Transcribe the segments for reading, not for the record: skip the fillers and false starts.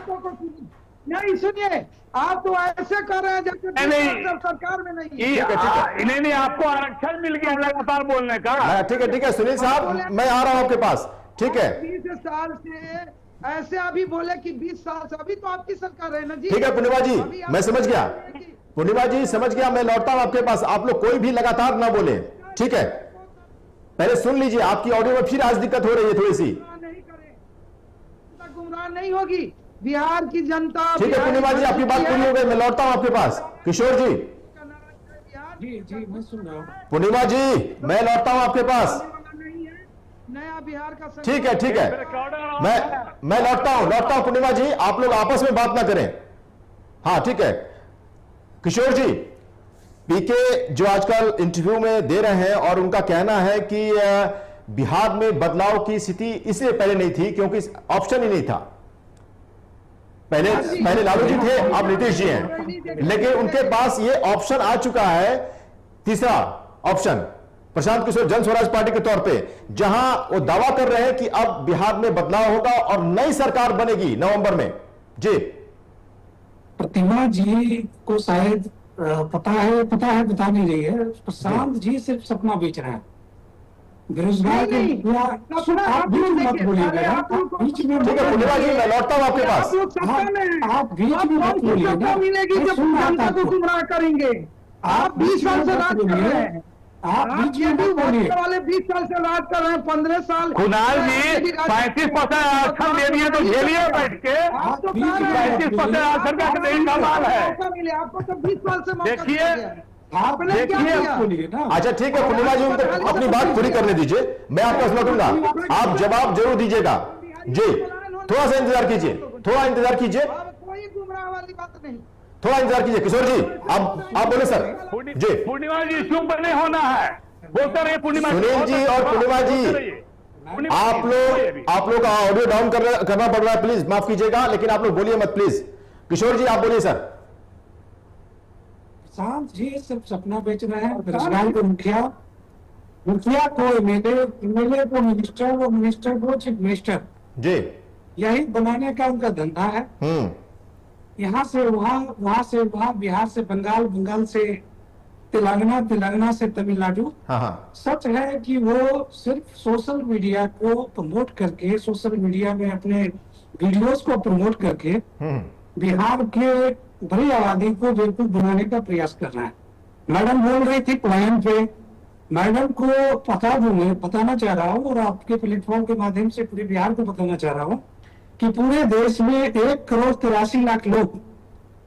बातों को सुनिए। नहीं सुनिए, आप तो ऐसे कर रहे हैं जैसे सरकार में नहीं। नहीं, आपको आरक्षण मिल गया लगातार बोलने का। ठीक है सुनील साहब, मैं आ रहा हूं आपके पास। ठीक है, 20 साल से ऐसे अभी बोले कि 20 साल से, अभी तो आपकी सरकार है ना जी। ठीक है पूर्णिमा जी, मैं समझ गया। पूर्णिमा जी समझ गया, मैं लौटता हूं आपके पास। आप लोग कोई भी लगातार ना बोले, ठीक है? पहले सुन लीजिए, आपकी ऑडियो में फिर आज दिक्कत हो रही है थोड़ी सी। नहीं करें, गुमराह नहीं होगी बिहार की जनता। ठीक है पूर्णिमा जी, आपकी बात पूरी हो गई, मैं लौटता हूं आपके पास। किशोर जी, जी मैं सुन रहा हूँ। पूर्णिमा जी, मैं लौटता हूं आपके पास। नया बिहार का ठीक है, मैं लौटता हूं पूर्णिमा जी, आप लोग आपस में बात ना करें। हाँ ठीक है किशोर जी, पीके जो आजकल इंटरव्यू में दे रहे हैं और उनका कहना है कि बिहार में बदलाव की स्थिति इसलिए पहले नहीं थी क्योंकि ऑप्शन ही नहीं था। पहले लालू जी थे, अब नीतीश जी हैं, लेकिन उनके पास ये ऑप्शन आ चुका है, तीसरा ऑप्शन प्रशांत किशोर जन स्वराज पार्टी के तौर पे, जहां वो दावा कर रहे हैं कि अब बिहार में बदलाव होगा और नई सरकार बनेगी नवंबर में। जी प्रतिमा जी को शायद पता है बता नहीं रही है। प्रशांत जी सिर्फ सपना बेच रहे हैं, बेरोजगार के। आप बीच में मत बोलिएगा, बीच में। ठीक है पूर्णिमा जी, मैं लौटता हूं आपके पास। आप बीच में मत बोलिएगा, मिलेगी जब जनता को गुमराह करेंगे। आप 20 साल से राज कर रहे हैं, आप बीच में मत बोलिए। वाले 20 साल से राज कर रहे हैं, 15 साल। कुणाल जी 35% आरक्षण दे दिए तो झेलिए बैठ के। 35% आरक्षण का नहीं कमाल है। आपको तो 20 साल से देखिए आपने क्या किया? अच्छा ठीक है पूर्णिमा जी, उनको अपनी बात पूरी करने दीजिए, मैं आपको लौटूंगा, आप जवाब जरूर दीजिएगा। जी थोड़ा सा इंतजार कीजिए, कोई गुमराह वाली बात नहीं, थोड़ा इंतजार कीजिए। किशोर जी आप बोले सर। जी पूर्णिमा जी चुप नहीं होना है, बोलते रहिए पूर्णिमा। सुनील जी और पूर्णिमा जी, आप लोग का ऑडियो डाउन करना पड़ रहा है, प्लीज माफ कीजिएगा, लेकिन आप लोग बोलिए मत प्लीज। किशोर जी आप बोलिए सर। प्रशांत जी सिर्फ सपना बेच रहे हैं। बेरोजगार को मुखिया को एमएलए को मिनिस्टर, वो मिनिस्टर को चीफ मिनिस्टर, जी यही बनाने का उनका धंधा है। यहाँ से वहां से वहां, बिहार से बंगाल, बंगाल से तेलंगाना, तेलंगाना से तमिलनाडु। हाँ। सच है कि वो सिर्फ सोशल मीडिया को प्रमोट करके, सोशल मीडिया में अपने वीडियोस को प्रमोट करके बिहार के बड़ी आबादी को बेवकूफ बनाने का प्रयास कर रहा है। मैडम बोल रही थी पलायन पे, मैडम को बताना चाह रहा हूँ और आपके प्लेटफॉर्म के माध्यम से पूरे बिहार को बताना चाह रहा हूँ कि पूरे देश में 1,83,00,000 लोग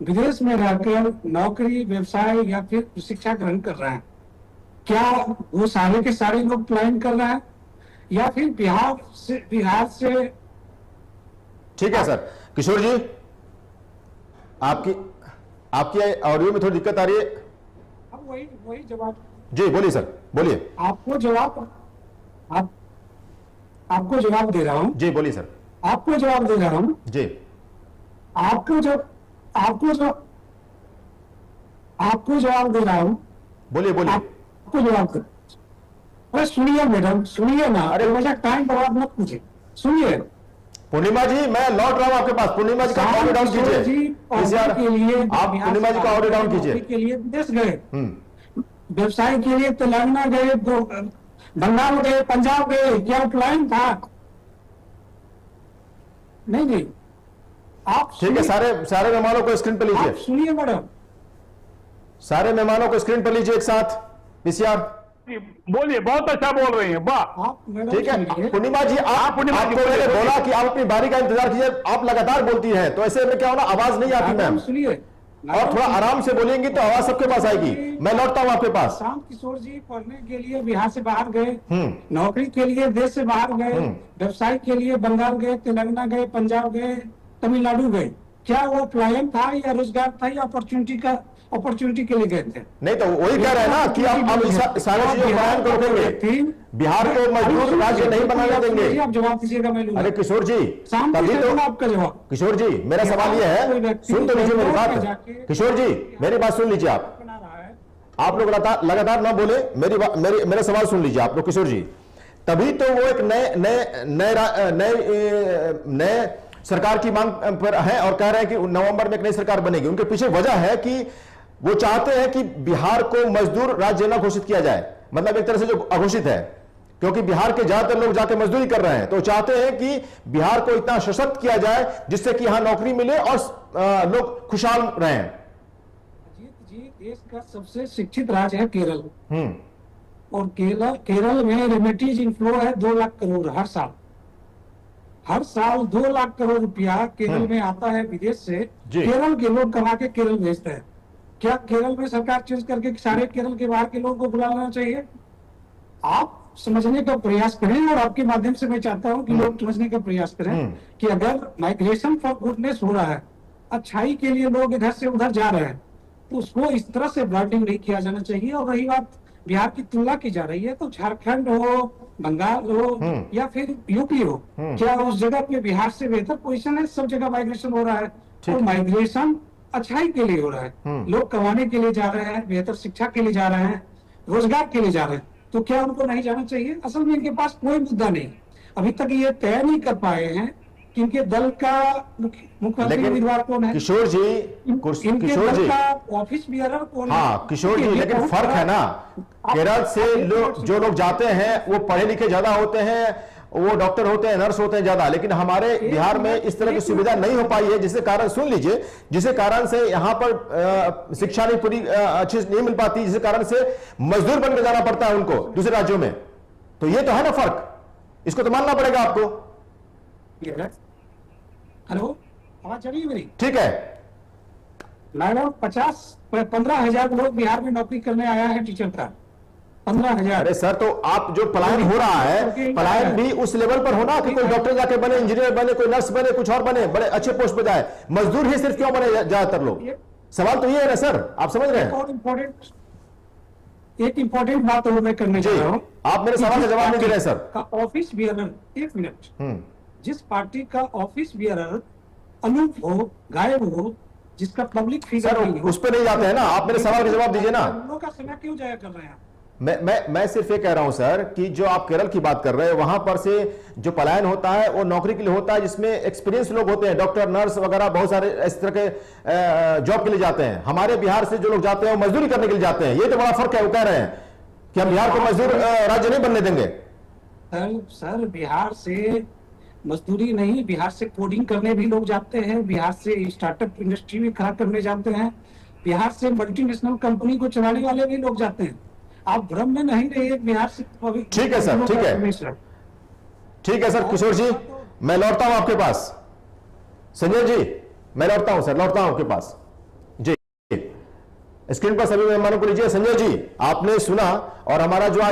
विदेश में रहकर नौकरी, व्यवसाय या फिर शिक्षा ग्रहण कर रहे हैं। क्या वो सारे के सारे लोग पलायन कर रहे हैं या फिर बिहार से? ठीक है सर। किशोर जी आपकी ऑडियो में थोड़ी दिक्कत आ रही है। अब वही जवाब। जी बोलिए सर, बोलिए। आपको जवाब दे रहा हूँ। जी बोलिए सर। आपको जवाब दे रहा हूँ। जी आपको जवाब दे रहा हूँ। बोलिए आपको जवाब दे। अरे सुनिए मैडम, सुनिए ना। अरे मुझे टाइम बर्बाद मत कीजिए, सुनिए। पूर्णिमा जी मैं लौट रहा हूँ आपके पास। पूर्णिमा जी का ऑडियो डाउन कीजिए के लिए। आप पूर्णिमा जी का ऑडियो डाउन कीजिए। के लिए विदेश गए, व्यवसाय के लिए तेलंगाना गए, बंगाल गए, पंजाब गए, क्या प्लान था? नहीं आप ठीक है, सारे मेहमानों को स्क्रीन पर लीजिए। सुनिए मैडम, सारे मेहमानों को स्क्रीन पर लीजिए एक साथ। पीसीआर बोलिए, बहुत अच्छा बोल रही हैं, वाह। ठीक है पूर्णिमा जी, आपको मैंने बोला कि आप अपनी बारी का इंतजार कीजिए, आप लगातार बोलती हैं, तो ऐसे में क्या होना, आवाज नहीं आती मैम। सुनिए और थोड़ा आराम से बोलेंगी तो आवाज सबके पास आएगी। मैं लौटता हूँ आपके पास। प्रशांत किशोर जी पढ़ने के लिए बिहार से बाहर गए, नौकरी के लिए देश से बाहर गए, व्यवसाय के लिए बंगाल गए, तेलंगाना गए, पंजाब गए, तमिलनाडु गए। क्या वो पलायन था या रोजगार था या अपॉर्चुनिटी के लिए गए थे? नहीं तो वही कह रहे हैं ना कि आप सारे चीजों को बयान कर देंगे, बिहार को मजबूत राज्य नहीं बनाने देंगे। आप जवाब दीजिएगा, मैं लूंगा। अरे किशोर जी तभी तो आपका जवाब। किशोर जी मेरा सवाल यह है, सुन तो लीजिए मेरी बात। किशोर जी मेरी बात सुन लीजिए। आप लोग लगातार ना बोले, मेरा सवाल सुन लीजिए आप लोग। किशोर जी तभी तो वो एक नए सरकार की मांग पर हैं और कह रहे हैं कि नवंबर में एक नई सरकार बनेगी। उनके पीछे वजह है कि वो चाहते हैं कि बिहार को मजदूर राज्य न घोषित किया जाए, मतलब एक तरह से जो अघोषित है, क्योंकि बिहार के ज्यादातर लोग जाके मजदूरी कर रहे हैं, तो चाहते हैं कि बिहार को इतना सशक्त किया जाए जिससे कि यहां नौकरी मिले और लोग खुशहाल रहें। जी, देश का सबसे शिक्षित राज्य है केरल, और केरल में रेमिटेंस इनफ्लो है 2 लाख करोड़ हर साल। हर साल 2 लाख करोड़ रुपया केरल में आता है विदेश से, केरल के लोग कमा के केरल भेजते हैं। क्या केरल में सरकार चेंज करके सारे केरल के बाहर के लोगों को बुला लेना चाहिए? आप समझने का प्रयास करें, और आपके माध्यम से मैं चाहता हूं कि लोग समझने का प्रयास करें कि अगर माइग्रेशन फॉर गुडनेस हो रहा है, अच्छाई के लिए लोग इधर से उधर जा रहे हैं, तो उसको इस तरह से ब्रांडिंग नहीं किया जाना चाहिए। और रही बात बिहार की तुलना की जा रही है, तो झारखंड हो, बंगाल हो या फिर यूपी हो, क्या उस जगह पे बिहार से बेहतर पोजीशन है? सब जगह माइग्रेशन हो रहा है, और माइग्रेशन अच्छाई के लिए हो रहा है। लोग कमाने के लिए जा रहे हैं, बेहतर शिक्षा के लिए जा रहे हैं, रोजगार के लिए जा रहे हैं, तो क्या उनको नहीं जाना चाहिए? असल में इनके पास कोई मुद्दा नहीं, अभी तक ये तय नहीं कर पाए हैं कि इनके दल का मुख्यमंत्री उम्मीदवार कौन है। किशोर जी, किशोर जी ऑफिस बियरर कौन है? हाँ किशोर जी, लेकिन फर्क है ना, केरल से जो लोग जाते हैं वो पढ़े लिखे ज्यादा होते हैं, वो डॉक्टर होते हैं, नर्स होते हैं ज्यादा, लेकिन हमारे बिहार में इस तरह की सुविधा नहीं हो पाई है, जिसके कारण सुन लीजिए, जिसके कारण से यहाँ पर शिक्षा नहीं पूरी अच्छी नहीं मिल पाती, जिसके कारण से मजदूर बनकर जाना पड़ता है उनको दूसरे राज्यों में। तो ये तो है ना फर्क, इसको तो मानना पड़ेगा आपको। हेलो, आवाज चली मेरी? ठीक है। लगभग 15,000 लोग बिहार में नौकरी करने आया है टीचर का, 15,000। अरे सर, तो आप जो पलायन हो रहा है, पलायन भी उस लेवल पर होना कि कोई डॉक्टर जाके बने, इंजीनियर बने, कोई नर्स बने, कुछ और बने, बड़े अच्छे पोस्ट पे जाए, मजदूर ही सिर्फ क्यों बने ज्यादातर लोग? सवाल तो ये है ना सर, आप समझ रहे हैं? एक इंपॉर्टेंट बात और मैं करने जा रहा हूँ, आप मेरे सवाल का जवाब नहीं दे रहे सर। ऑफिस बियरर, 1 मिनट, जिस पार्टी का ऑफिस बियरर अलूप हो, गायब हो, जिसका पब्लिक फिगर नहीं हो, उस पर नहीं जाते हैं ना, आप मेरे सवाल का जवाब दीजिए ना। लोगों का समय क्यों जाया कर रहे हैं? मैं सिर्फ ये कह रहा हूं सर कि जो आप केरल की बात कर रहे हैं, वहां पर से जो पलायन होता है वो नौकरी के लिए होता है, जिसमें एक्सपीरियंस लोग होते हैं, डॉक्टर, नर्स वगैरह, बहुत सारे इस तरह के जॉब के लिए जाते हैं। हमारे बिहार से जो लोग जाते हैं वो मजदूरी करने के लिए जाते हैं, ये तो बड़ा फर्क है। वो कह रहे हैं कि हम बिहार को मजदूर राज्य नहीं बनने देंगे। सर बिहार से मजदूरी नहीं, बिहार से कोडिंग करने भी लोग जाते हैं, बिहार से स्टार्टअप इंडस्ट्री भी खड़ा करने जाते हैं, बिहार से मल्टीनेशनल कंपनी को चलाने वाले भी लोग जाते हैं। आप भ्रम में नहीं रहिए, बिहार से। ठीक है सर, ठीक है, ठीक है सर। किशोर जी, मैं लौटता हूं आपके पास। संजय जी, मैं लौटता हूं सर, लौटता हूं आपके पास जी। स्क्रीन पर सभी मेहमानों को लीजिए। संजय जी, आपने सुना, और हमारा जो आज